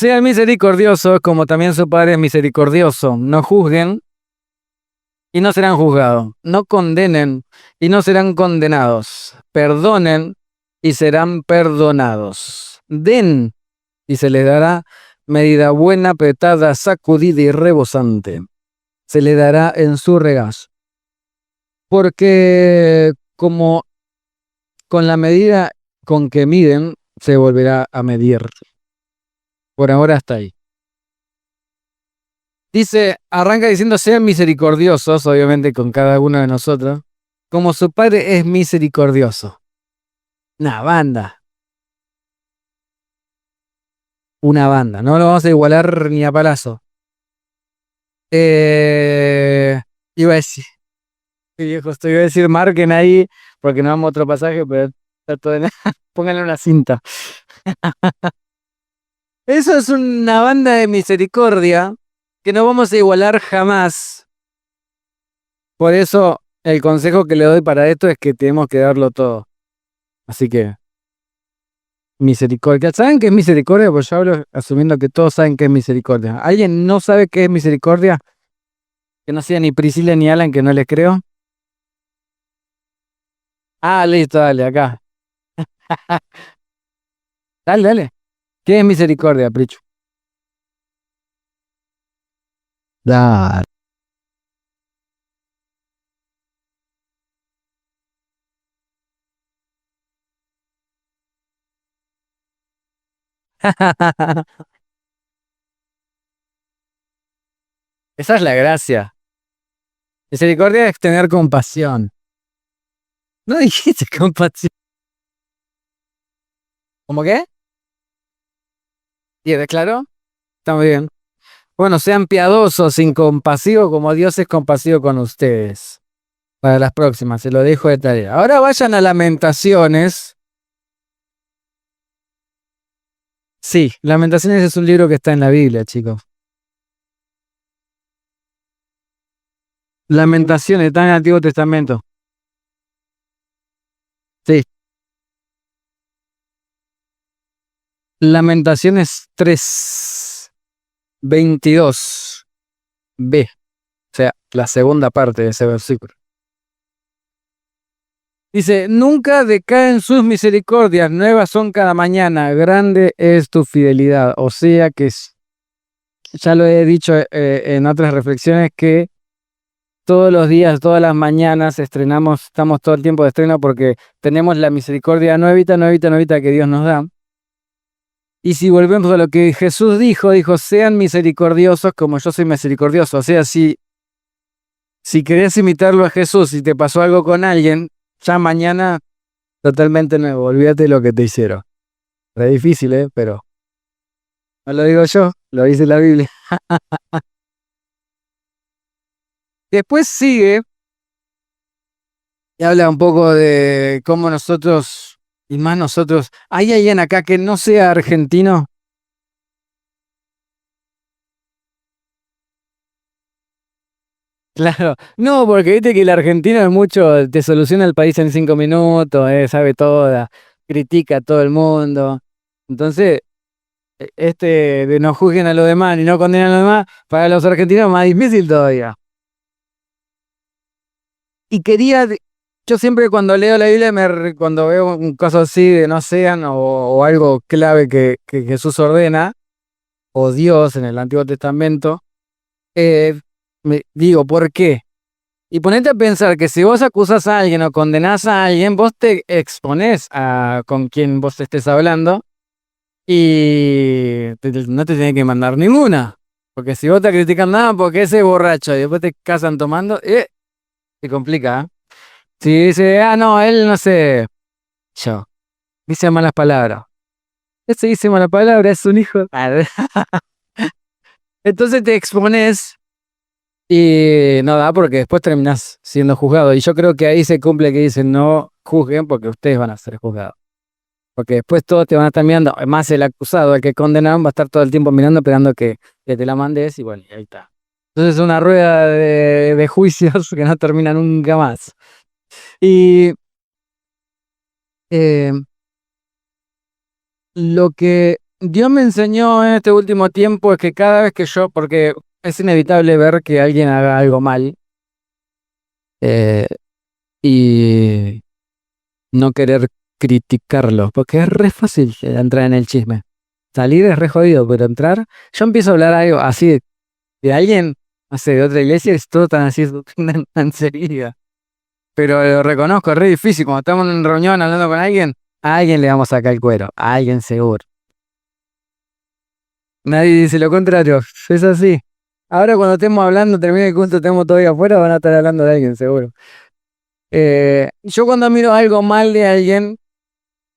Sean misericordiosos como también su Padre es misericordioso. No juzguen y no serán juzgados. No condenen y no serán condenados. Perdonen y serán perdonados. Den y se les dará medida buena, apretada, sacudida y rebosante. Se le dará en su regazo. Porque como con la medida con que miden, se volverá a medir. Por ahora hasta ahí. Dice, arranca diciendo, sean misericordiosos, obviamente con cada uno de nosotros, como su Padre es misericordioso. Una banda. Una banda. No lo vamos a igualar ni a palazo. Iba a decir, viejo, iba a decir, marquen ahí, porque no vamos a otro pasaje, pero trato de pónganle una cinta. Eso es una banda de misericordia que no vamos a igualar jamás. Por eso, el consejo que le doy para esto es que tenemos que darlo todo. Así que, misericordia. ¿Saben qué es misericordia? Pues yo hablo asumiendo que todos saben qué es misericordia. ¿Alguien no sabe qué es misericordia? Que no sea ni Priscila ni Alan, que no les creo. Ah, listo, dale, acá. Dale, dale. ¿Qué es misericordia, Prichu? Dale. Esa es la gracia. Misericordia es tener compasión. No dijiste compasión. ¿Cómo qué? ¿Y claro? Está muy bien. Bueno, sean piadosos, incompasivos, como Dios es compasivo con ustedes. Para las próximas, se lo dejo de tarea. Ahora vayan a Lamentaciones. Sí, Lamentaciones es un libro que está en la Biblia, chicos. Lamentaciones está en el Antiguo Testamento. Sí. Lamentaciones 3:22b. O sea, la segunda parte de ese versículo. Dice, nunca decaen sus misericordias, nuevas son cada mañana, grande es tu fidelidad. O sea que, ya lo he dicho en otras reflexiones, que todos los días, todas las mañanas estamos todo el tiempo de estreno porque tenemos la misericordia nuevita, nuevita, nuevita que Dios nos da. Y si volvemos a lo que Jesús dijo, sean misericordiosos como yo soy misericordioso. O sea, si querés imitarlo a Jesús y te pasó algo con alguien, ya mañana totalmente nuevo, olvídate de lo que te hicieron. Es difícil, pero no lo digo yo, lo dice la Biblia. Después sigue y habla un poco de cómo nosotros, y más nosotros, ¿hay alguien acá que no sea argentino? Claro, no, porque viste que el argentino es mucho, te soluciona el país en 5 minutos, sabe toda, critica a todo el mundo. Entonces, de no juzguen a los demás ni no condenen a los demás, para los argentinos es más difícil todavía. Y yo siempre cuando leo la Biblia, cuando veo un caso así de no sean o algo clave que Jesús ordena, o Dios en el Antiguo Testamento, me digo, ¿por qué? Y ponete a pensar que si vos acusás a alguien o condenás a alguien, vos te exponés a con quien vos estés hablando y no te tiene que mandar ninguna. Porque si vos te critican nada porque ese es borracho y después te casan tomando, se complica. Si dice, no, él no sé, yo, dice malas palabras. Ese dice malas palabras, es un hijo. Entonces te expones y no da porque después terminás siendo juzgado. Y yo creo que ahí se cumple que dice no juzguen porque ustedes van a ser juzgados. Porque después todos te van a estar mirando, más el acusado, el que condenaron, va a estar todo el tiempo mirando, esperando que te la mandes y bueno, y ahí está. Entonces es una rueda de juicios que no termina nunca más. Y lo que Dios me enseñó en este último tiempo es que cada vez que porque es inevitable ver que alguien haga algo mal eh, y no querer criticarlo, porque es re fácil entrar en el chisme. Salir es re jodido, pero entrar, yo empiezo a hablar algo así de alguien, no sé, de otra iglesia, es todo tan así, tan serio. Pero lo reconozco, es re difícil. Cuando estamos en una reunión hablando con alguien, a alguien le vamos a sacar el cuero, a alguien seguro. Nadie dice lo contrario, es así. Ahora cuando estemos hablando, termine el culto, estemos todavía afuera, van a estar hablando de alguien, seguro. Yo cuando miro algo mal de alguien,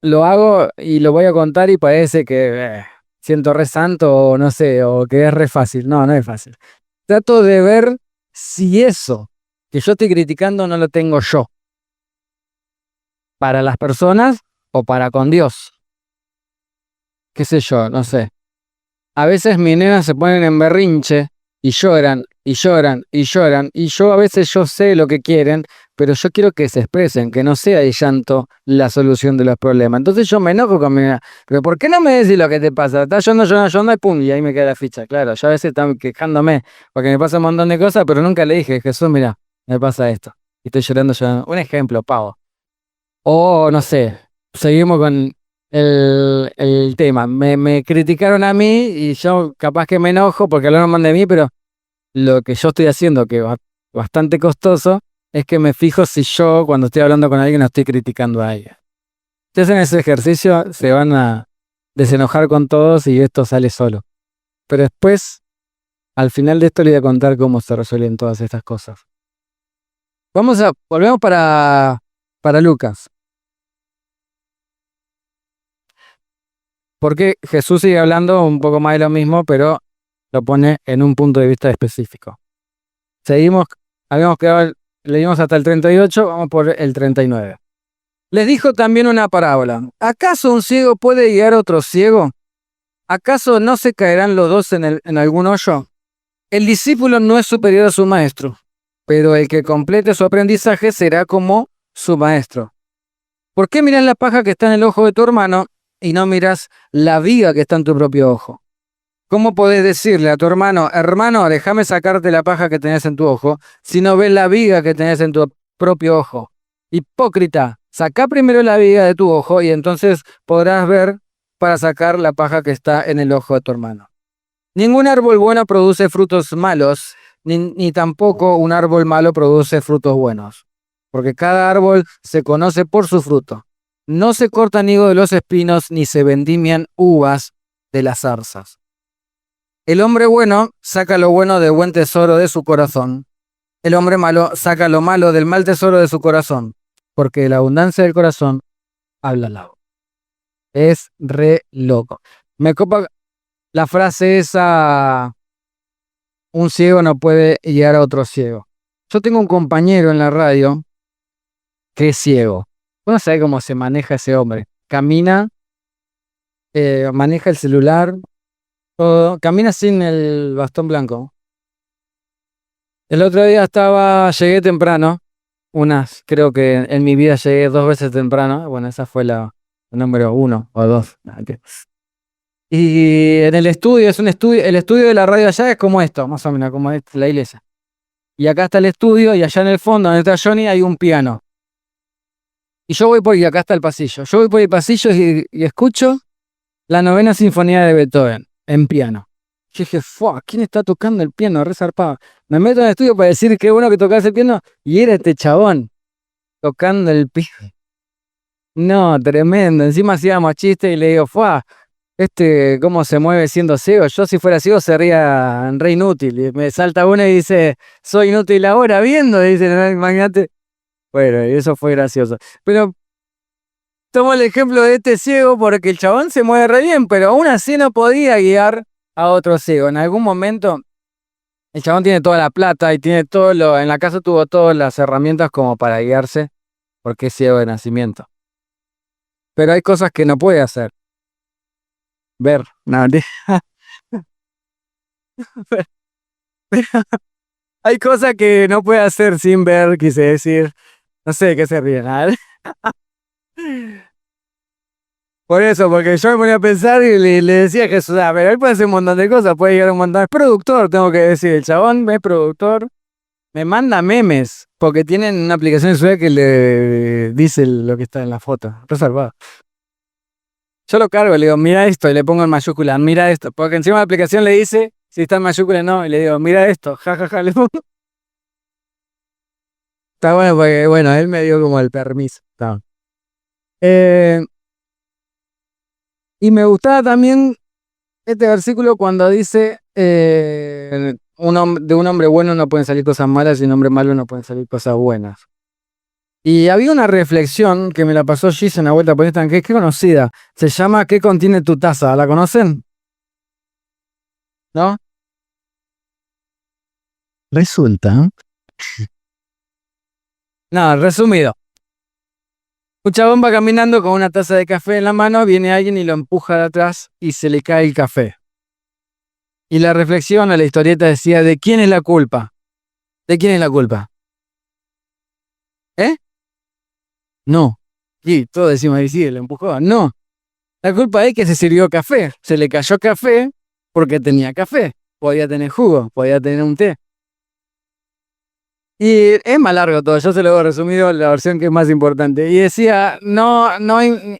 lo hago y lo voy a contar y parece que siento re santo o no sé, o que es re fácil. No, no es fácil. Trato de ver si eso que yo estoy criticando no lo tengo yo, para las personas o para con Dios. Qué sé yo, no sé. A veces mis nenas se ponen en berrinche y lloran, y lloran, y lloran, y yo a veces yo sé lo que quieren, pero yo quiero que se expresen, que no sea el llanto la solución de los problemas. Entonces yo me enojo con mi nena, pero ¿por qué no me decís lo que te pasa? Estás llorando, llorando, llorando y pum, y ahí me queda la ficha. Claro, yo a veces están quejándome porque me pasa un montón de cosas, pero nunca le dije, Jesús, mira, me pasa esto. Y estoy llorando, llorando. Un ejemplo, pavo. O no sé, seguimos con el tema. Me criticaron a mí y yo capaz que me enojo porque hablaron mal de mí, pero lo que yo estoy haciendo, que es bastante costoso, es que me fijo si yo cuando estoy hablando con alguien no estoy criticando a alguien. Si hacen ese ejercicio, se van a desenojar con todos y esto sale solo. Pero después, al final de esto, les voy a contar cómo se resuelven todas estas cosas. Volvemos para Lucas. Porque Jesús sigue hablando un poco más de lo mismo, pero lo pone en un punto de vista específico. Seguimos, habíamos quedado, leímos hasta el 38, vamos por el 39. Les dijo también una parábola. ¿Acaso un ciego puede guiar a otro ciego? ¿Acaso no se caerán los dos en algún hoyo? El discípulo no es superior a su maestro, pero el que complete su aprendizaje será como su maestro. ¿Por qué miras la paja que está en el ojo de tu hermano y no miras la viga que está en tu propio ojo? ¿Cómo podés decirle a tu hermano, hermano, déjame sacarte la paja que tenés en tu ojo, si no ves la viga que tenés en tu propio ojo? Hipócrita, saca primero la viga de tu ojo y entonces podrás ver para sacar la paja que está en el ojo de tu hermano. Ningún árbol bueno produce frutos malos, ni tampoco un árbol malo produce frutos buenos, porque cada árbol se conoce por su fruto. No se cortan higo de los espinos, ni se vendimian uvas de las zarzas. El hombre bueno saca lo bueno del buen tesoro de su corazón. El hombre malo saca lo malo del mal tesoro de su corazón, porque de la abundancia del corazón habla la boca. Es re loco. Me copa la frase esa, un ciego no puede guiar a otro ciego. Yo tengo un compañero en la radio que es ciego. No sé cómo se maneja ese hombre. Camina, maneja el celular, todo, camina sin el bastón blanco. El otro día llegué temprano, creo que en mi vida llegué 2 veces temprano, bueno, esa fue la número 1 o 2. Y en el estudio, el estudio de la radio allá es como esto, más o menos, como la iglesia. Y acá está el estudio y allá en el fondo, donde está Johnny, hay un piano. Y y acá está el pasillo. Yo voy por el pasillo y escucho la 9ª sinfonía de Beethoven, en piano. Yo dije, ¿quién está tocando el piano? Re zarpado. Me meto en el estudio para decir qué bueno que tocaba el piano y era este chabón tocando el piano. No, tremendo. Encima hacíamos chistes y le digo, ¿cómo se mueve siendo ciego? Yo si fuera ciego sería re inútil. Y me salta uno y dice, soy inútil ahora viendo. Y dice, no, imagínate. Bueno, y eso fue gracioso. Pero tomo el ejemplo de este ciego porque el chabón se mueve re bien, pero aún así no podía guiar a otro ciego. En algún momento, el chabón tiene toda la plata y tiene en la casa tuvo todas las herramientas como para guiarse, porque es ciego de nacimiento. Pero hay cosas que no puede hacer. Ver, no, hay cosas que no puede hacer sin ver, quise decir. No sé de qué se ríen. Por eso, porque yo me ponía a pensar y le decía a Jesús, pero él puede hacer un montón de cosas, puede llegar a un montón. Es productor, tengo que decir. El chabón es productor. Me manda memes, porque tienen una aplicación de celular que le dice lo que está en la foto. Reservado. Yo lo cargo, le digo, mira esto, y le pongo en mayúscula, mira esto. Porque encima la aplicación le dice, si está en mayúscula no, y le digo, mira esto, jajaja, le pongo. Está bueno, porque bueno, él me dio como el permiso. Está. Y me gustaba también este versículo cuando dice, de un hombre bueno no pueden salir cosas malas y de un hombre malo no pueden salir cosas buenas. Y había una reflexión que me la pasó Gis en la vuelta por esta, que es conocida. Se llama ¿Qué contiene tu taza? ¿La conocen? ¿No? Resulta. No, resumido. Un chabón va caminando con una taza de café en la mano, viene alguien y lo empuja de atrás y se le cae el café. Y la reflexión a la historieta decía, ¿de quién es la culpa? ¿De quién es la culpa? ¿Eh? No. Y todos decimos, y sí, lo empujó. No. La culpa es que se sirvió café. Se le cayó café porque tenía café. Podía tener jugo, podía tener un té. Y es más largo todo, yo se lo he resumido la versión que es más importante. Y decía, no hay,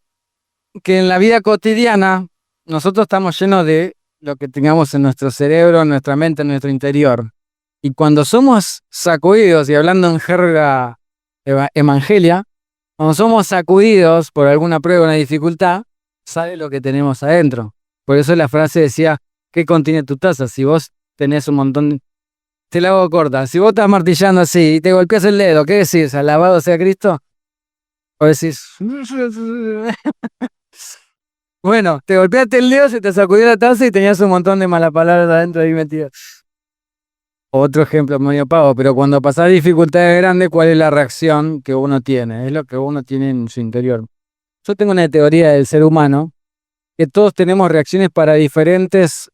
que en la vida cotidiana nosotros estamos llenos de lo que tengamos en nuestro cerebro, en nuestra mente, en nuestro interior. Y cuando somos sacudidos, y hablando en jerga evangelia, cuando somos sacudidos por alguna prueba o una dificultad, sale lo que tenemos adentro. Por eso la frase decía, ¿qué contiene tu taza? Si vos tenés un montón, te la hago corta, si vos estás martillando así y te golpeas el dedo, ¿qué decís? ¿Alabado sea Cristo? O decís, bueno, te golpeaste el dedo, se te sacudió la taza y tenías un montón de malas palabras adentro ahí metidas. Otro ejemplo medio pavo, pero cuando pasás dificultades grandes, ¿cuál es la reacción que uno tiene? Es lo que uno tiene en su interior. Yo tengo una teoría del ser humano, que todos tenemos reacciones para diferentes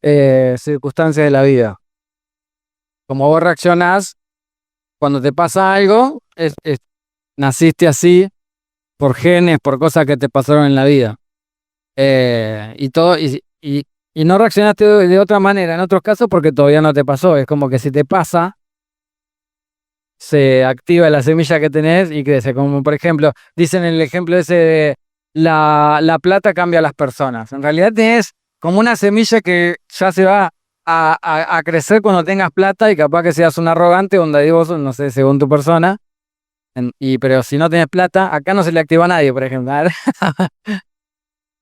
circunstancias de la vida. Como vos reaccionás cuando te pasa algo, naciste así por genes, por cosas que te pasaron en la vida. Y no reaccionaste de otra manera en otros casos porque todavía no te pasó. Es como que si te pasa, se activa la semilla que tenés y crece. Como por ejemplo, dicen el ejemplo ese de la plata cambia a las personas. En realidad tenés como una semilla que ya se va a crecer cuando tengas plata y capaz que seas un arrogante, un dadivoso, no sé, según tu persona. Pero si no tenés plata, acá no se le activa a nadie, por ejemplo.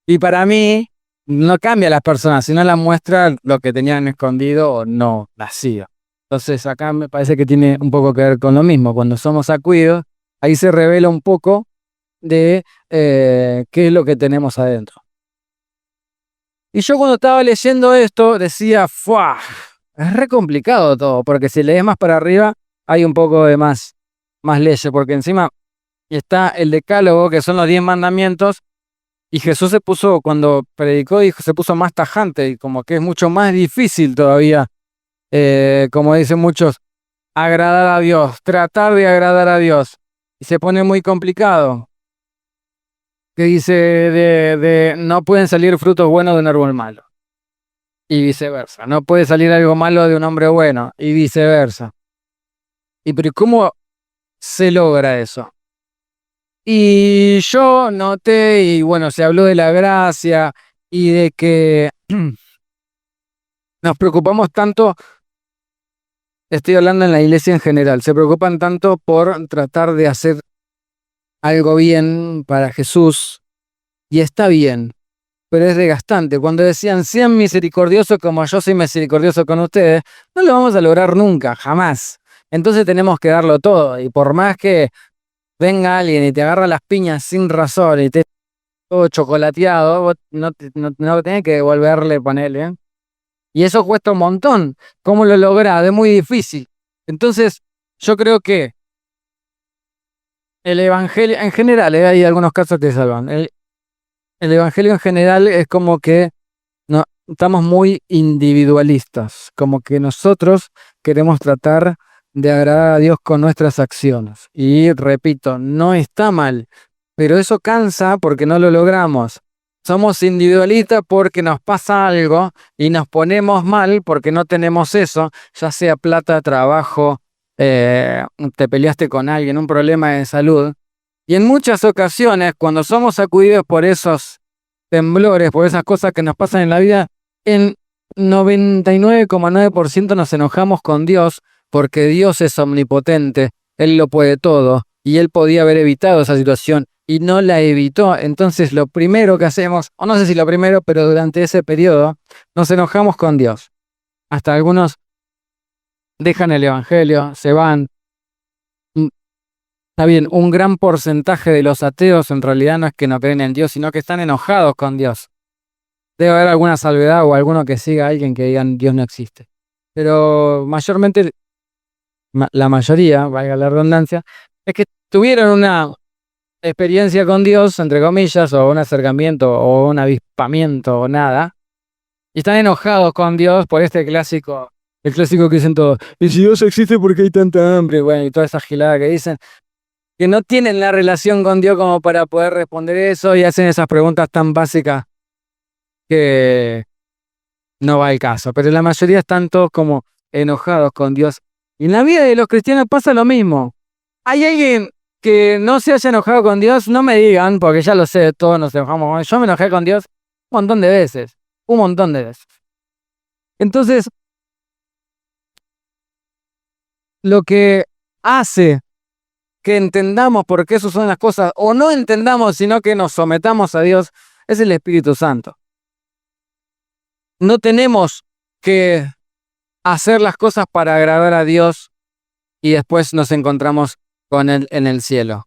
Y para mí, no cambia a las personas, sino las muestra lo que tenían escondido o no vacío. Entonces acá me parece que tiene un poco que ver con lo mismo. Cuando somos sacudidos, ahí se revela un poco de qué es lo que tenemos adentro. Y yo cuando estaba leyendo esto decía, ¡fua! Es re complicado todo, porque si lees más para arriba hay un poco de más leyes, porque encima está el decálogo, que son los 10 mandamientos, y Jesús se puso, cuando predicó, dijo, se puso más tajante, y como que es mucho más difícil todavía, como dicen muchos, agradar a Dios, tratar de agradar a Dios, y se pone muy complicado. Que dice no pueden salir frutos buenos de un árbol malo, y viceversa, no puede salir algo malo de un hombre bueno, y viceversa. Pero ¿cómo se logra eso? Y yo noté, y bueno, se habló de la gracia y de que nos preocupamos tanto, estoy hablando en la iglesia en general, se preocupan tanto por tratar de hacer algo bien para Jesús, y está bien, pero es desgastante. Cuando decían, sean misericordiosos como yo soy misericordioso con ustedes, no lo vamos a lograr nunca, jamás. Entonces tenemos que darlo todo, y por más que venga alguien y te agarra las piñas sin razón y te todo chocolateado, vos no tenés que devolverle, ponele. Y eso cuesta un montón. ¿Cómo lo lográs? Es muy difícil. Entonces, yo creo que el evangelio, en general, hay algunos casos que salvan. El evangelio en general es como que no, estamos muy individualistas, como que nosotros queremos tratar de agradar a Dios con nuestras acciones. Y repito, no está mal, pero eso cansa porque no lo logramos. somos individualistas porque nos pasa algo y nos ponemos mal porque no tenemos eso, ya sea plata, trabajo, te peleaste con alguien, un problema de salud. Y en muchas ocasiones, cuando somos sacudidos por esos temblores, por esas cosas que nos pasan en la vida, en 99,9% nos enojamos con Dios porque Dios es omnipotente, Él lo puede todo y Él podía haber evitado esa situación y no la evitó. Entonces lo primero que hacemos, o no sé si lo primero, pero durante ese periodo, nos enojamos con Dios. Hasta algunos dejan el Evangelio, se van. Está bien, un gran porcentaje de los ateos en realidad no es que no creen en Dios, sino que están enojados con Dios. Debe haber alguna salvedad o alguno que siga a alguien que digan Dios no existe. Pero mayormente, la mayoría, valga la redundancia, es que tuvieron una experiencia con Dios, entre comillas, o un acercamiento, o un avispamiento, o nada, y están enojados con Dios por el clásico que dicen todos, y si Dios existe, ¿por qué hay tanta hambre? Bueno, y toda esa gilada que dicen, que no tienen la relación con Dios como para poder responder eso, y hacen esas preguntas tan básicas que no va al caso. Pero la mayoría están todos como enojados con Dios. Y en la vida de los cristianos pasa lo mismo. ¿Hay alguien que no se haya enojado con Dios? No me digan, porque ya lo sé, todos nos enojamos. Yo me enojé con Dios un montón de veces. Un montón de veces. Entonces, lo que hace que entendamos por qué suceden las cosas, o no entendamos, sino que nos sometamos a Dios, es el Espíritu Santo. No tenemos que hacer las cosas para agradar a Dios y después nos encontramos con Él en el cielo.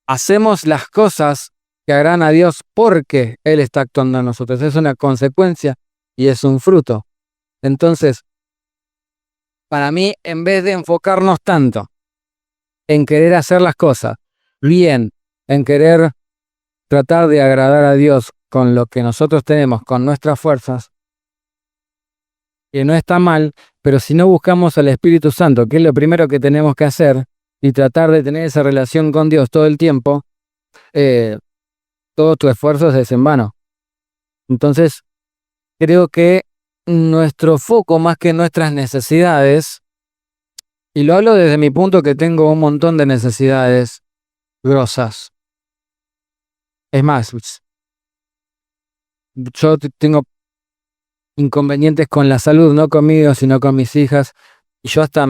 Hacemos las cosas que agradan a Dios porque Él está actuando en nosotros. Es una consecuencia y es un fruto. Entonces, para mí, en vez de enfocarnos tanto en querer hacer las cosas bien, en querer tratar de agradar a Dios con lo que nosotros tenemos, con nuestras fuerzas, que no está mal, pero si no buscamos al Espíritu Santo, que es lo primero que tenemos que hacer, y tratar de tener esa relación con Dios todo el tiempo, todo tu esfuerzo es en vano. Entonces, creo que nuestro foco, más que nuestras necesidades, y lo hablo desde mi punto que tengo un montón de necesidades grosas. Es más, yo tengo inconvenientes con la salud, no conmigo, sino con mis hijas. Y yo hasta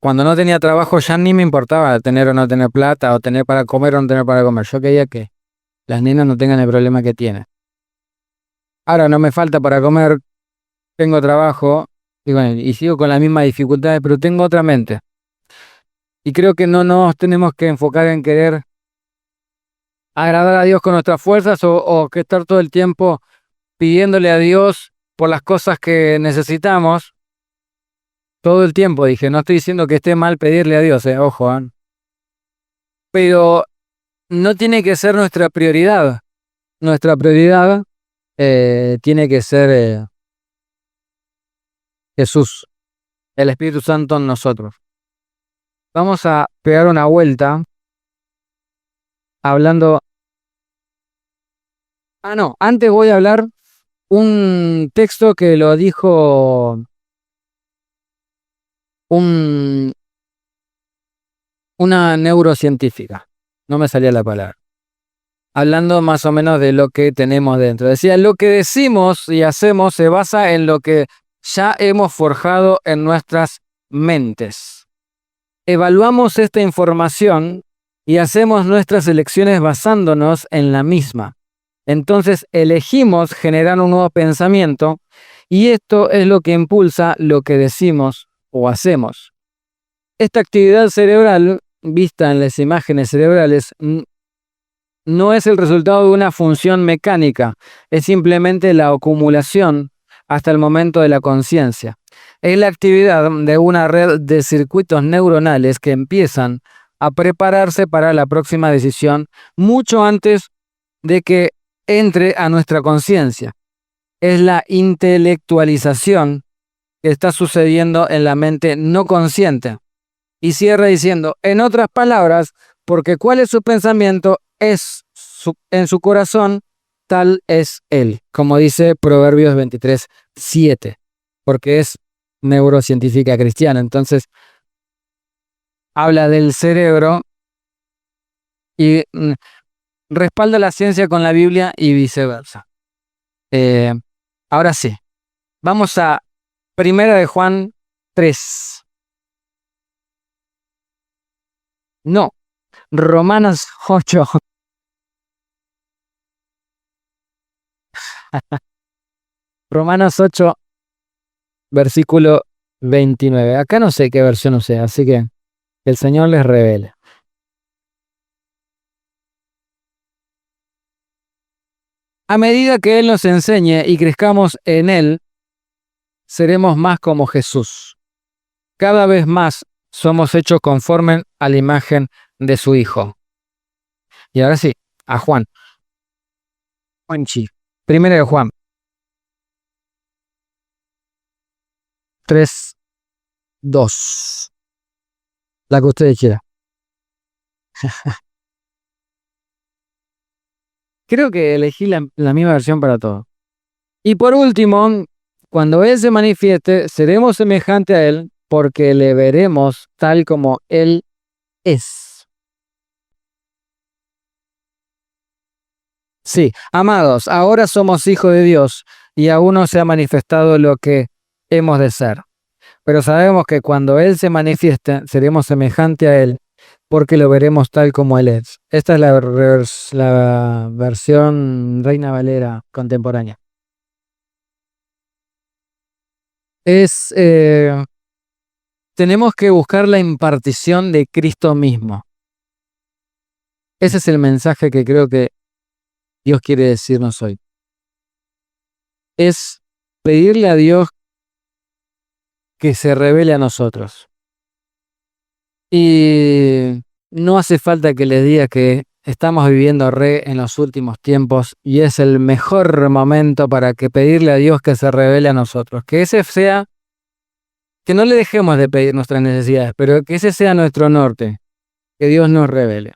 cuando no tenía trabajo ya ni me importaba tener o no tener plata, o tener para comer o no tener para comer. Yo quería que las nenas no tengan el problema que tienen. Ahora no me falta para comer, tengo trabajo, y bueno, y sigo con las mismas dificultades, pero tengo otra mente. Y creo que no nos tenemos que enfocar en querer agradar a Dios con nuestras fuerzas o que estar todo el tiempo pidiéndole a Dios por las cosas que necesitamos. Todo el tiempo, dije, no estoy diciendo que esté mal pedirle a Dios, ojo, pero no tiene que ser nuestra prioridad. Nuestra prioridad tiene que ser Jesús, el Espíritu Santo en nosotros. Vamos a pegar una vuelta hablando... no, antes voy a hablar un texto que lo dijo una neurocientífica. No me salía la palabra. Hablando más o menos de lo que tenemos dentro. Decía, lo que decimos y hacemos se basa en lo que ya hemos forjado en nuestras mentes. Evaluamos esta información y hacemos nuestras elecciones basándonos en la misma. Entonces elegimos generar un nuevo pensamiento y esto es lo que impulsa lo que decimos o hacemos. Esta actividad cerebral, vista en las imágenes cerebrales, no es el resultado de una función mecánica, es simplemente la acumulación hasta el momento de la conciencia. Es la actividad de una red de circuitos neuronales que empiezan a prepararse para la próxima decisión mucho antes de que entre a nuestra conciencia. Es la intelectualización que está sucediendo en la mente no consciente. Y cierra diciendo, en otras palabras, porque cuál es su pensamiento, en su corazón tal es Él, como dice Proverbios 23:7, porque es neurocientífica cristiana. Entonces, habla del cerebro y respalda la ciencia con la Biblia y viceversa. Ahora sí, vamos a 1 Juan 3. No, Romanos 8. Romanos 8, versículo 29. Acá no sé qué versión usé, así que el Señor les revele. A medida que Él nos enseñe y crezcamos en Él, seremos más como Jesús. Cada vez más somos hechos conforme a la imagen de su Hijo. Y ahora sí, a Juan. Juanchi. 1 Juan 3:2. La que ustedes quieran. Creo que elegí la misma versión para todo. Y por último, cuando Él se manifieste, seremos semejantes a Él porque le veremos tal como Él es. Sí, amados, ahora somos hijos de Dios y aún no se ha manifestado lo que hemos de ser. Pero sabemos que cuando Él se manifieste, seremos semejantes a Él porque lo veremos tal como Él es. Esta es la versión Reina Valera contemporánea. Tenemos que buscar la impartición de Cristo mismo. Ese es el mensaje que creo que Dios quiere decirnos hoy. Es pedirle a Dios que se revele a nosotros. Y no hace falta que les diga que estamos viviendo en los últimos tiempos y es el mejor momento para que pedirle a Dios que se revele a nosotros. Que ese sea, que no le dejemos de pedir nuestras necesidades, pero que ese sea nuestro norte, que Dios nos revele.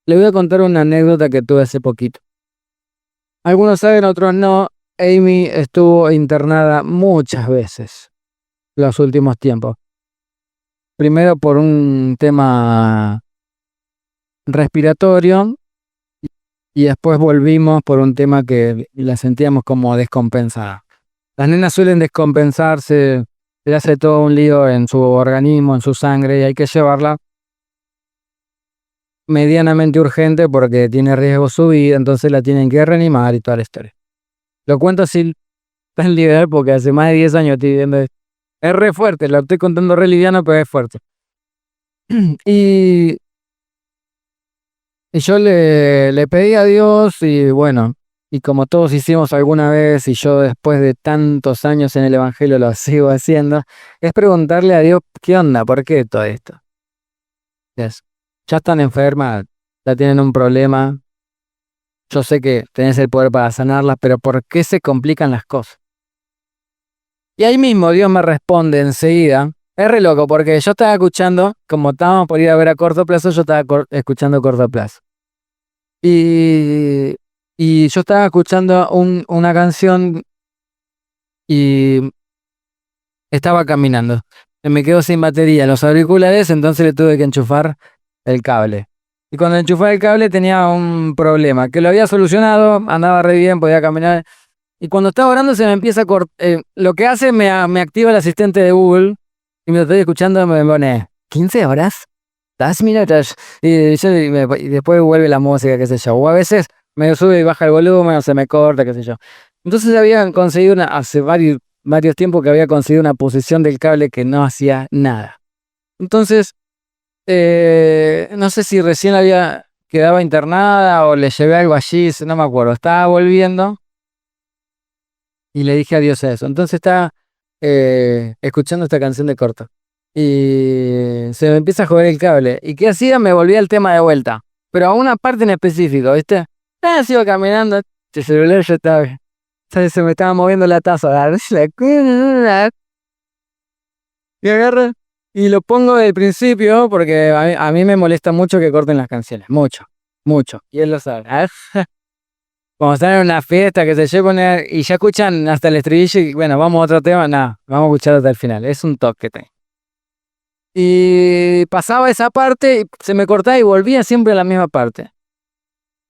Le voy a contar una anécdota que tuve hace poquito. Algunos saben, otros no. Amy estuvo internada muchas veces los últimos tiempos. Primero por un tema respiratorio y después volvimos por un tema que la sentíamos como descompensada. Las nenas suelen descompensarse, le hace todo un lío en su organismo, en su sangre, y hay que llevarla medianamente urgente porque tiene riesgo su vida, entonces la tienen que reanimar y toda la historia. Lo cuento así tan liberal porque hace más de 10 años estoy viviendo esto. Es re fuerte, lo estoy contando re liviano, pero es fuerte. Y yo le pedí a Dios y bueno, y como todos hicimos alguna vez y yo después de tantos años en el Evangelio lo sigo haciendo, es preguntarle a Dios, ¿qué onda? ¿Por qué todo esto? Yes. Ya están enfermas, ya tienen un problema, yo sé que tenés el poder para sanarlas, pero ¿por qué se complican las cosas? Y ahí mismo Dios me responde enseguida. Es re loco porque yo estaba escuchando, como estábamos por ir a ver a corto plazo, yo estaba escuchando a corto plazo. Y yo estaba escuchando una canción y estaba caminando. Me quedo sin batería en los auriculares, entonces le tuve que enchufar el cable. Y cuando enchufé el cable tenía un problema, que lo había solucionado, andaba re bien, podía caminar. Y cuando estaba orando se me empieza a cortar. Lo que hace me activa el asistente de Google y me lo estoy escuchando me pone 15 horas, 10 minutos. Y después vuelve la música, qué sé yo. O a veces me sube y baja el volumen o se me corta, qué sé yo. Entonces habían conseguido hace varios tiempos que había conseguido una posición del cable que no hacía nada. Entonces, no sé si recién quedaba internada o le llevé algo allí, no me acuerdo. Estaba volviendo. Y le dije adiós a eso. Entonces estaba escuchando esta canción de corto. Y se me empieza a joder el cable. ¿Y qué hacía? Me volvía al tema de vuelta. Pero a una parte en específico, ¿viste? Sigo caminando. El celular ya estaba. Se me estaba moviendo la taza. Y agarro y lo pongo del principio porque a mí me molesta mucho que corten las canciones. Mucho, mucho. Y él lo sabe. Cuando están en una fiesta que se llevan y ya escuchan hasta el estribillo y bueno, vamos a otro tema, nada, vamos a escuchar hasta el final. Es un toque. Y pasaba esa parte, y se me cortaba y volvía siempre a la misma parte.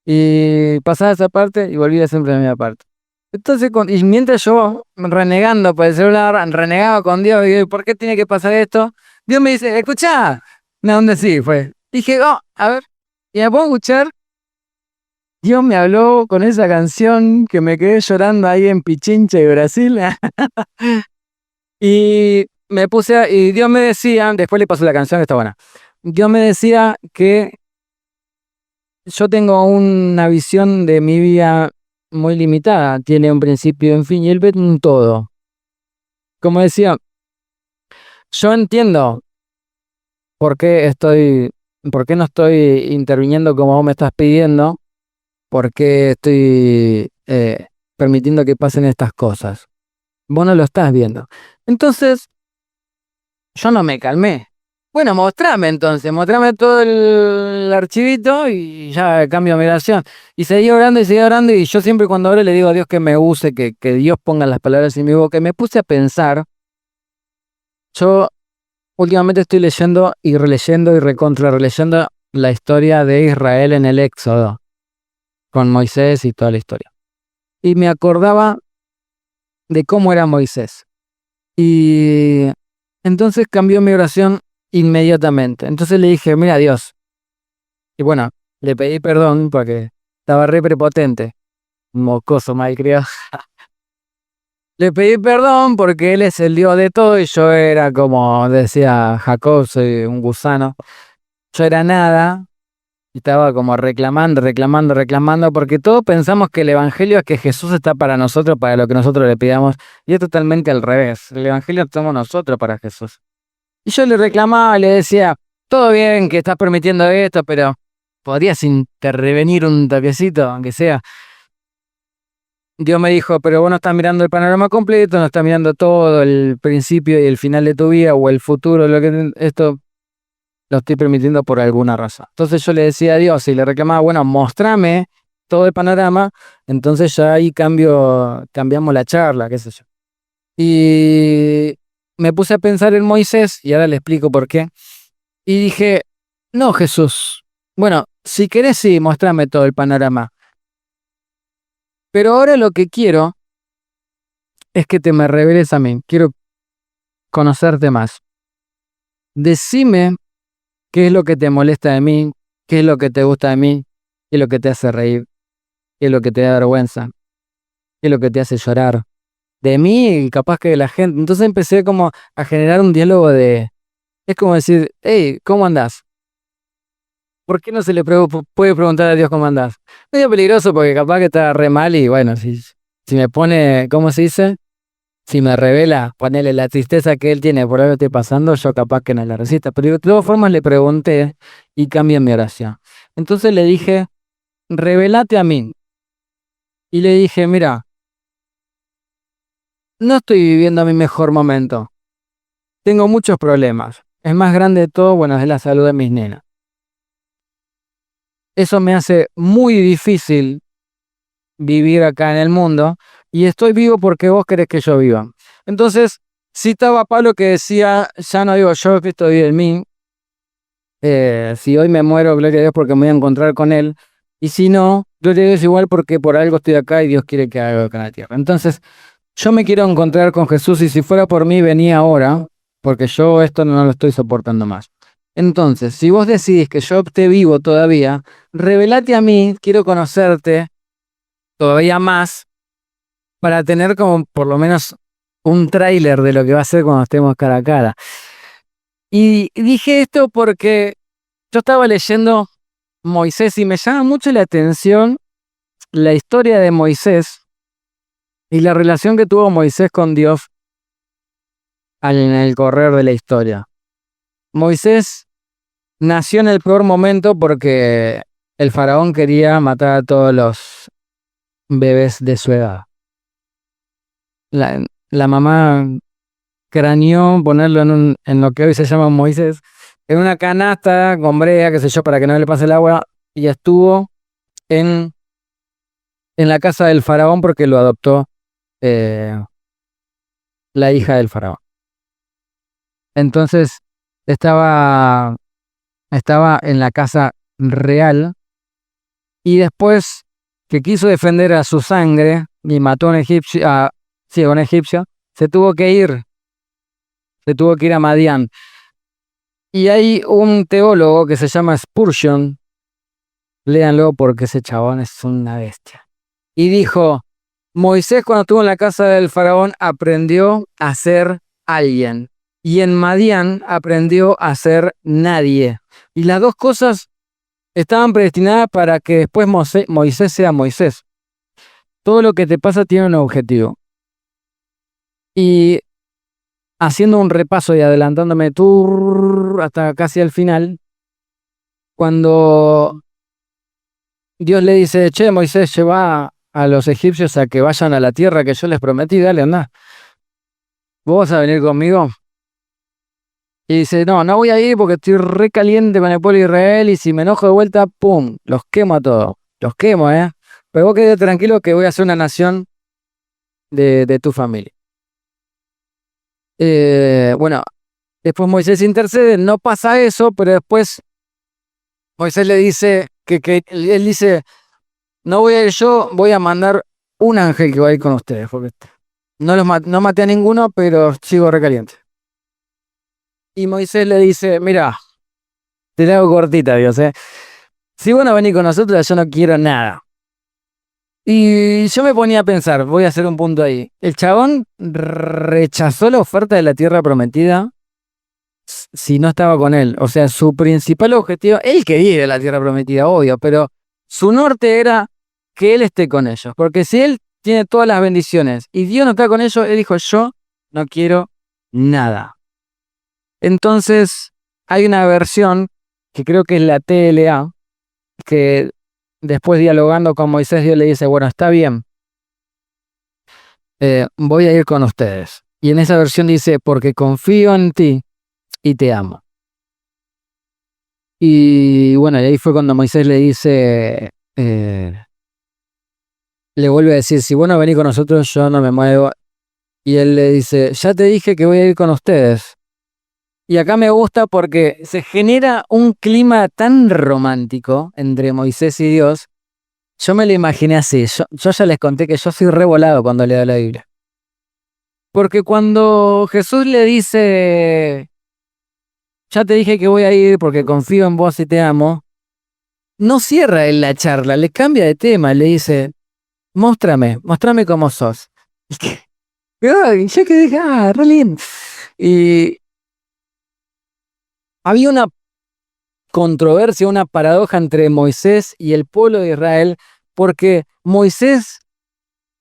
Y pasaba esa parte y volvía siempre a la misma parte. Entonces, y mientras yo, renegando por el celular, renegaba con Dios, y digo, ¿por qué tiene que pasar esto? Dios me dice, escuchá. No, ¿dónde sí fue? Dije, oh, a ver, y me puedo escuchar. Dios me habló con esa canción que me quedé llorando ahí en Pichincha y Brasil. Y me puse, y Dios me decía, después le pasó la canción que está buena. Dios me decía que yo tengo una visión de mi vida muy limitada, tiene un principio y un fin, y él ve un todo. Como decía, yo entiendo por qué no estoy interviniendo como vos me estás pidiendo, por qué estoy permitiendo que pasen estas cosas. Vos no lo estás viendo. Entonces, yo no me calmé. Bueno, mostrame todo el archivito y ya cambio mi oración. Y seguí orando y yo siempre cuando oro le digo a Dios que me use, que Dios ponga las palabras en mi boca. Y me puse a pensar, yo últimamente estoy leyendo y releyendo y recontra releyendo la historia de Israel en el Éxodo, con Moisés y toda la historia. Y me acordaba de cómo era Moisés. Y entonces cambió mi oración inmediatamente. Entonces le dije, mira Dios. Y bueno, le pedí perdón porque estaba re prepotente. Mocoso malcriado. Le pedí perdón porque él es el Dios de todo y yo era como decía Jacob, soy un gusano. Yo era nada y estaba como reclamando, porque todos pensamos que el Evangelio es que Jesús está para nosotros, para lo que nosotros le pidamos, y es totalmente al revés. El Evangelio estamos nosotros para Jesús. Y yo le reclamaba, le decía, todo bien que estás permitiendo esto, pero podrías intervenir un toquecito, aunque sea. Dios me dijo, pero vos no estás mirando el panorama completo, no estás mirando todo el principio y el final de tu vida o el futuro, esto lo estoy permitiendo por alguna razón. Entonces yo le decía a Dios y le reclamaba, bueno, mostrame todo el panorama, entonces ya ahí cambiamos la charla, qué sé yo. Y me puse a pensar en Moisés, y ahora le explico por qué. Y dije, no, Jesús, bueno, si querés sí, mostrame todo el panorama. Pero ahora lo que quiero es que te me reveles a mí, quiero conocerte más. Decime qué es lo que te molesta de mí, qué es lo que te gusta de mí, qué es lo que te hace reír, qué es lo que te da vergüenza, qué es lo que te hace llorar. De mí y capaz que de la gente. Entonces empecé como a generar un diálogo es como decir, hey, ¿cómo andás? ¿Por qué no se le puede preguntar a Dios cómo andás? Medio peligroso porque capaz que está re mal y bueno, si me pone, ¿cómo se dice? Si me revela, ponele la tristeza que él tiene por algo que esté pasando, yo capaz que no la resista. Pero de todas formas le pregunté y cambié mi oración. Entonces le dije, revelate a mí. Y le dije, mira, no estoy viviendo mi mejor momento. Tengo muchos problemas. El más grande de todo, bueno, es la salud de mis nenas. Eso me hace muy difícil vivir acá en el mundo y estoy vivo porque vos querés que yo viva. Entonces, citaba Pablo que decía, ya no digo yo, Cristo vive en mí. Si hoy me muero, gloria a Dios porque me voy a encontrar con Él. Y si no, gloria a Dios igual porque por algo estoy acá y Dios quiere que haga algo acá en la tierra. Entonces, yo me quiero encontrar con Jesús y si fuera por mí, venía ahora, porque yo esto no lo estoy soportando más. Entonces, si vos decidís que yo esté vivo todavía, revelate a mí, quiero conocerte todavía más para tener como por lo menos un tráiler de lo que va a ser cuando estemos cara a cara. Y dije esto porque yo estaba leyendo Moisés y me llama mucho la atención la historia de Moisés y la relación que tuvo Moisés con Dios en el correr de la historia. Moisés nació en el peor momento porque el faraón quería matar a todos los bebés de su edad. La mamá craneó ponerlo en lo que hoy se llama Moisés, en una canasta con brea, qué sé yo, para que no le pase el agua, y estuvo en en la casa del faraón porque lo adoptó eh, la hija del faraón. Entonces estaba en la casa real y después que quiso defender a su sangre y mató a un egipcio, a un egipcio, se tuvo que ir a Madián. Y hay un teólogo que se llama Spurgeon, léanlo porque ese chabón es una bestia. Y dijo, Moisés cuando estuvo en la casa del faraón aprendió a ser alguien. Y en Madián aprendió a ser nadie. Y las dos cosas estaban predestinadas para que después Moisés sea Moisés. Todo lo que te pasa tiene un objetivo. Y haciendo un repaso y adelantándome hasta casi al final, cuando Dios le dice, che, Moisés, lleva a los egipcios a que vayan a la tierra que yo les prometí, dale, andá. ¿Vos vas a venir conmigo? Y dice, no voy a ir porque estoy re caliente con el pueblo de Israel y si me enojo de vuelta, ¡pum! Los quemo a todos. Los quemo, ¿eh? Pero vos quedate tranquilo que voy a ser una nación de tu familia. Bueno, después Moisés intercede, no pasa eso, pero después Moisés le dice que él dice, no voy a ir yo, voy a mandar un ángel que va a ir con ustedes, porque no maté a ninguno, pero sigo recaliente. Y Moisés le dice, mira, te la hago cortita, Dios, si vos no venís con nosotros, yo no quiero nada. Y yo me ponía a pensar, voy a hacer un punto ahí. El chabón rechazó la oferta de la tierra prometida si no estaba con él. O sea, su principal objetivo, él quería ir a la tierra prometida, obvio, pero su norte era que él esté con ellos. Porque si él tiene todas las bendiciones y Dios no está con ellos, él dijo, yo no quiero nada. Entonces, hay una versión que creo que es la TLA, que después dialogando con Moisés, Dios le dice, bueno, está bien, voy a ir con ustedes. Y en esa versión dice, porque confío en ti y te amo. Y bueno, y ahí fue cuando Moisés le dice, le vuelve a decir, si vos no venís con nosotros, yo no me muevo. Y él le dice, ya te dije que voy a ir con ustedes. Y acá me gusta porque se genera un clima tan romántico entre Moisés y Dios. Yo me lo imaginé así. Yo ya les conté que yo soy revolado cuando leo la Biblia. Porque cuando Jesús le dice, ya te dije que voy a ir porque confío en vos y te amo, no cierra él la charla, le cambia de tema, le dice, mostrame cómo sos. Y yo que dije, re lindo. Y había una controversia, una paradoja entre Moisés y el pueblo de Israel, porque Moisés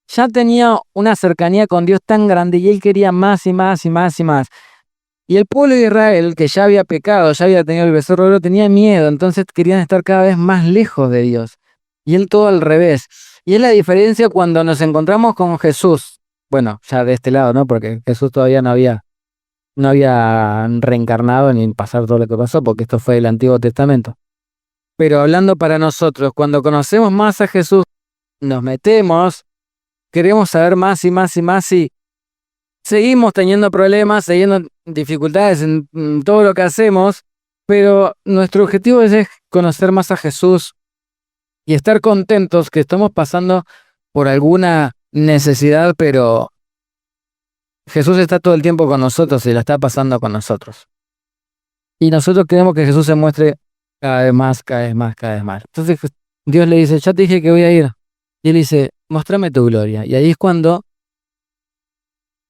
ya tenía una cercanía con Dios tan grande y él quería más y más y más y más. Y el pueblo de Israel, que ya había pecado, ya había tenido el becerro de oro, tenía miedo, entonces querían estar cada vez más lejos de Dios. Y él todo al revés. Y es la diferencia cuando nos encontramos con Jesús. Bueno, ya de este lado, ¿no? Porque Jesús todavía no había reencarnado ni pasar todo lo que pasó, porque esto fue el Antiguo Testamento. Pero hablando para nosotros, cuando conocemos más a Jesús, nos metemos, queremos saber más y más y más y seguimos teniendo problemas, teniendo dificultades en todo lo que hacemos, pero nuestro objetivo es conocer más a Jesús y estar contentos que estamos pasando por alguna necesidad, pero Jesús está todo el tiempo con nosotros y la está pasando con nosotros. Y nosotros queremos que Jesús se muestre cada vez más, cada vez más, cada vez más. Entonces Dios le dice, ya te dije que voy a ir. Y él dice, mostrame tu gloria. Y ahí es cuando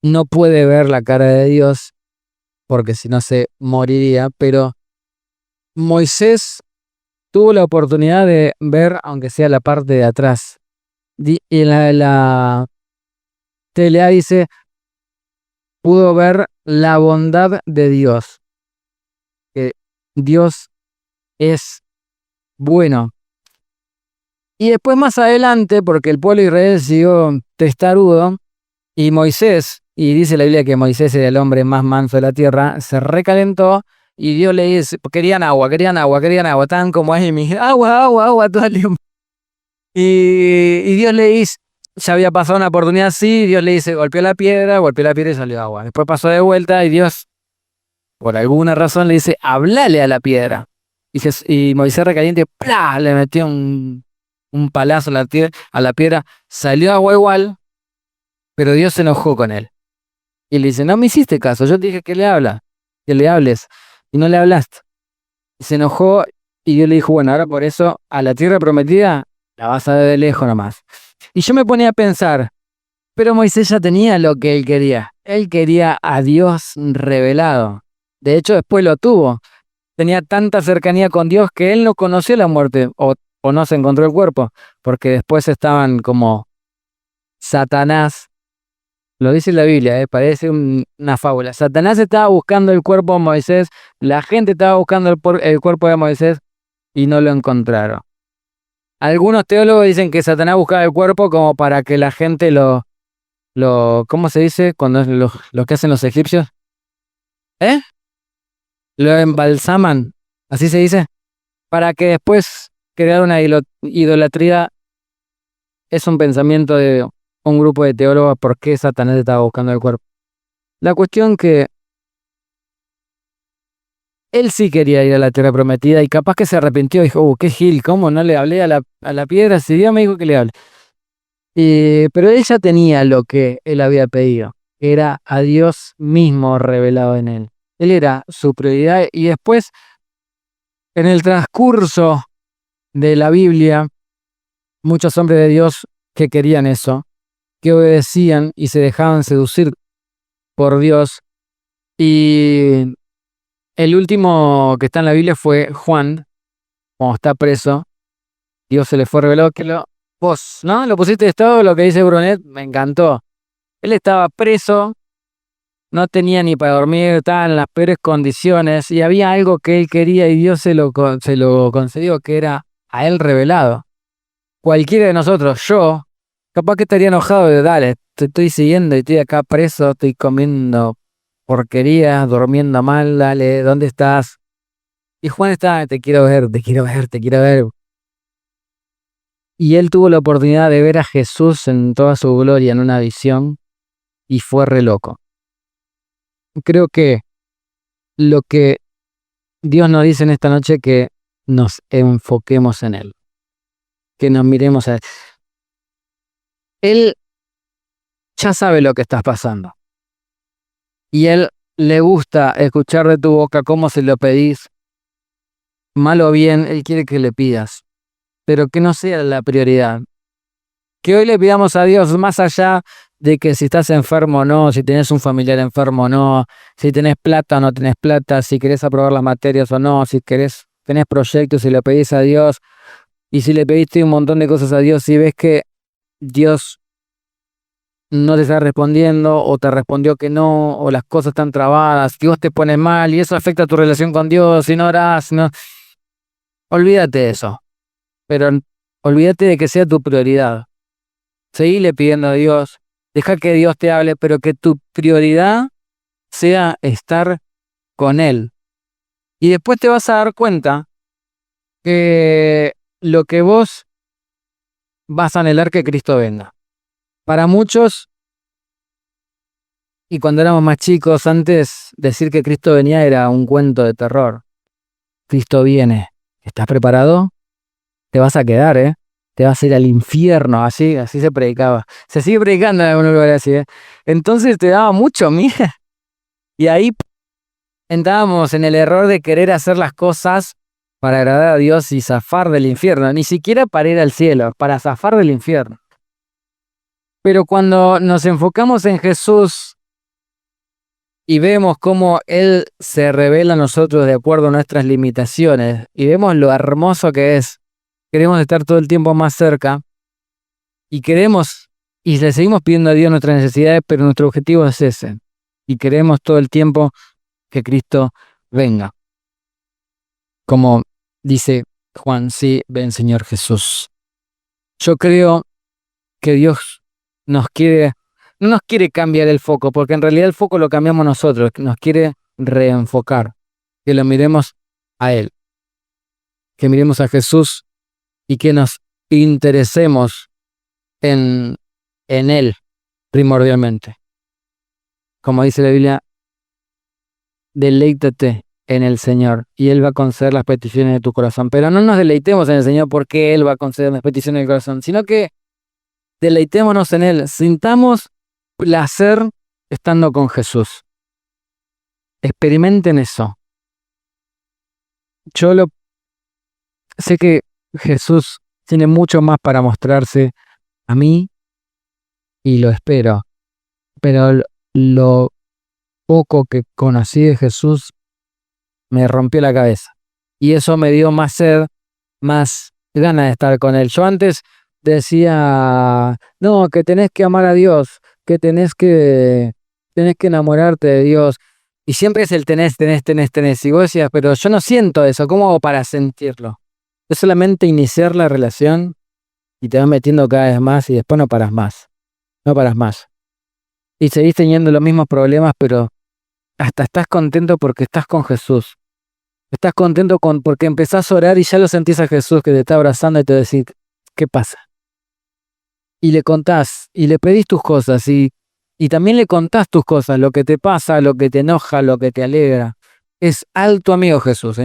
no puede ver la cara de Dios, porque si no se moriría, pero Moisés tuvo la oportunidad de ver, aunque sea la parte de atrás. Y la TLA dice, pudo ver la bondad de Dios, que Dios es bueno. Y después más adelante, porque el pueblo de Israel siguió testarudo, y Moisés, y dice la Biblia que Moisés era el hombre más manso de la tierra, se recalentó y Dios le dice, querían agua, estaban como ahí, agua todo el tiempo. Y Dios le dice, ya había pasado una oportunidad así, Dios le dice, golpeó la piedra y salió agua. Después pasó de vuelta y Dios, por alguna razón, le dice, hablale a la piedra. Y Moisés recaliente, ¡plá! Le metió un palazo a la piedra, salió agua igual, pero Dios se enojó con él. Y le dice, no me hiciste caso, yo te dije que le hables, y no le hablaste. Y se enojó y Dios le dijo, bueno, ahora por eso a la tierra prometida la vas a ver de lejos nomás. Y yo me ponía a pensar, pero Moisés ya tenía lo que él quería. Él quería a Dios revelado. De hecho, después lo tuvo. Tenía tanta cercanía con Dios que él no conoció la muerte o no se encontró el cuerpo, porque después estaban como Satanás. Lo dice la Biblia, parece una fábula. Satanás estaba buscando el cuerpo de Moisés, la gente estaba buscando el cuerpo de Moisés y no lo encontraron. Algunos teólogos dicen que Satanás buscaba el cuerpo como para que la gente ¿cómo se dice? Cuando es lo que hacen los egipcios. ¿Eh? Lo embalsaman, así se dice, para que después crear una idolatría. Es un pensamiento de un grupo de teólogos por qué Satanás estaba buscando el cuerpo. La cuestión que él sí quería ir a la tierra prometida y capaz que se arrepintió y dijo, qué gil, ¿cómo no le hablé a la piedra si Dios me dijo que le hable? Pero él ya tenía lo que él había pedido, que era a Dios mismo revelado en él. Él era su prioridad y después, en el transcurso de la Biblia, muchos hombres de Dios que querían eso, que obedecían y se dejaban seducir por Dios. Y el último que está en la Biblia fue Juan, cuando está preso. Dios se le fue revelado vos, ¿no? Lo pusiste de estado, lo que dice Brunet, me encantó. Él estaba preso, no tenía ni para dormir, estaba en las peores condiciones y había algo que él quería y Dios se lo concedió, que era a él revelado. Cualquiera de nosotros, yo, capaz que estaría enojado de, dale, te estoy siguiendo y estoy acá preso, estoy comiendo porquerías, durmiendo mal, dale, ¿dónde estás? Y Juan estaba, te quiero ver, te quiero ver, te quiero ver. Y él tuvo la oportunidad de ver a Jesús en toda su gloria en una visión y fue re loco. Creo que lo que Dios nos dice en esta noche es que nos enfoquemos en Él, que nos miremos a Él. Él ya sabe lo que estás pasando y Él le gusta escuchar de tu boca cómo se lo pedís, mal o bien, Él quiere que le pidas, pero que no sea la prioridad. Que hoy le pidamos a Dios más allá de que si estás enfermo o no, si tenés un familiar enfermo o no, si tenés plata o no tenés plata, si querés aprobar las materias o no, si tenés proyectos y le pedís a Dios, y si le pediste un montón de cosas a Dios y ves que Dios no te está respondiendo o te respondió que no, o las cosas están trabadas, que vos te pones mal y eso afecta tu relación con Dios, si no orás, no. Olvídate de eso, pero olvídate de que sea tu prioridad. Seguile pidiendo a Dios, deja que Dios te hable, pero que tu prioridad sea estar con Él. Y después te vas a dar cuenta que lo que vos vas a anhelar que Cristo venga. Para muchos, y cuando éramos más chicos, antes decir que Cristo venía era un cuento de terror. Cristo viene. ¿Estás preparado? Te vas a quedar, ¿eh? Te vas a ir al infierno, así se predicaba. Se sigue predicando en algunos lugares así, ¿eh? Entonces te daba mucho miedo. Y ahí entrábamos en el error de querer hacer las cosas para agradar a Dios y zafar del infierno. Ni siquiera para ir al cielo, para zafar del infierno. Pero cuando nos enfocamos en Jesús y vemos cómo Él se revela a nosotros de acuerdo a nuestras limitaciones y vemos lo hermoso que es, queremos estar todo el tiempo más cerca y le seguimos pidiendo a Dios nuestras necesidades, pero nuestro objetivo es ese. Y queremos todo el tiempo que Cristo venga. Como dice Juan, sí, ven Señor Jesús. Yo creo que Dios no nos quiere cambiar el foco, porque en realidad el foco lo cambiamos nosotros, nos quiere reenfocar, que lo miremos a Él, que miremos a Jesús y que nos interesemos en Él primordialmente. Como dice la Biblia, deleítate en el Señor y Él va a conceder las peticiones de tu corazón. Pero no nos deleitemos en el Señor porque Él va a conceder las peticiones del corazón, sino que deleitémonos en Él, sintamos placer estando con Jesús. Experimenten eso. Yo sé que Jesús tiene mucho más para mostrarse a mí y lo espero, pero lo poco que conocí de Jesús me rompió la cabeza y eso me dio más sed, más ganas de estar con Él. Yo antes decía, no, que tenés que amar a Dios, que tenés que enamorarte de Dios. Y siempre es el tenés. Y vos decías, pero yo no siento eso, ¿cómo hago para sentirlo? Es solamente iniciar la relación y te vas metiendo cada vez más y después no paras más. No paras más. Y seguís teniendo los mismos problemas, pero hasta estás contento porque estás con Jesús. Estás contento porque empezás a orar y ya lo sentís a Jesús que te está abrazando y te decís, ¿qué pasa? Y le contás y le pedís tus cosas y también le contás tus cosas, lo que te pasa, lo que te enoja, lo que te alegra. Es alto amigo Jesús,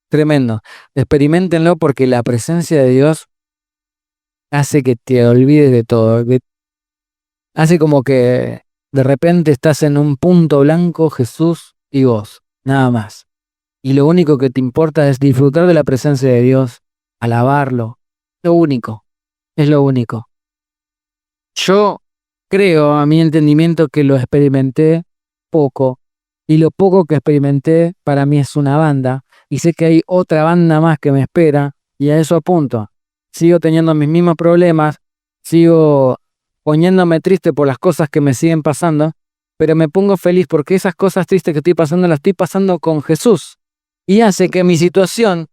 tremendo. Experiméntenlo porque la presencia de Dios hace que te olvides de todo. Hace como que de repente estás en un punto blanco, Jesús y vos, nada más. Y lo único que te importa es disfrutar de la presencia de Dios, alabarlo. Lo único, es lo único. Yo creo, a mi entendimiento, que lo experimenté poco. Y lo poco que experimenté para mí es una banda. Y sé que hay otra banda más que me espera. Y a eso apunto. Sigo teniendo mis mismos problemas. Sigo poniéndome triste por las cosas que me siguen pasando. Pero me pongo feliz porque esas cosas tristes que estoy pasando las estoy pasando con Jesús. Y hace que mi situación,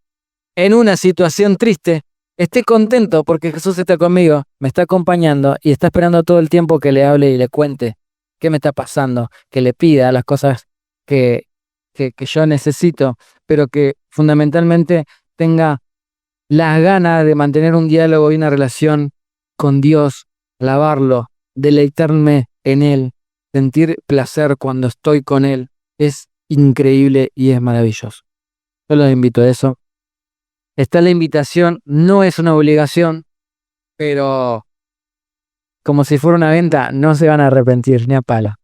en una situación triste, esté contento porque Jesús está conmigo, me está acompañando y está esperando todo el tiempo que le hable y le cuente qué me está pasando, que le pida las cosas que yo necesito, pero que fundamentalmente tenga las ganas de mantener un diálogo y una relación con Dios, alabarlo, deleitarme en Él, sentir placer cuando estoy con Él. Es increíble y es maravilloso. Yo los invito a eso. Está la invitación, no es una obligación, pero como si fuera una venta, no se van a arrepentir ni a palo.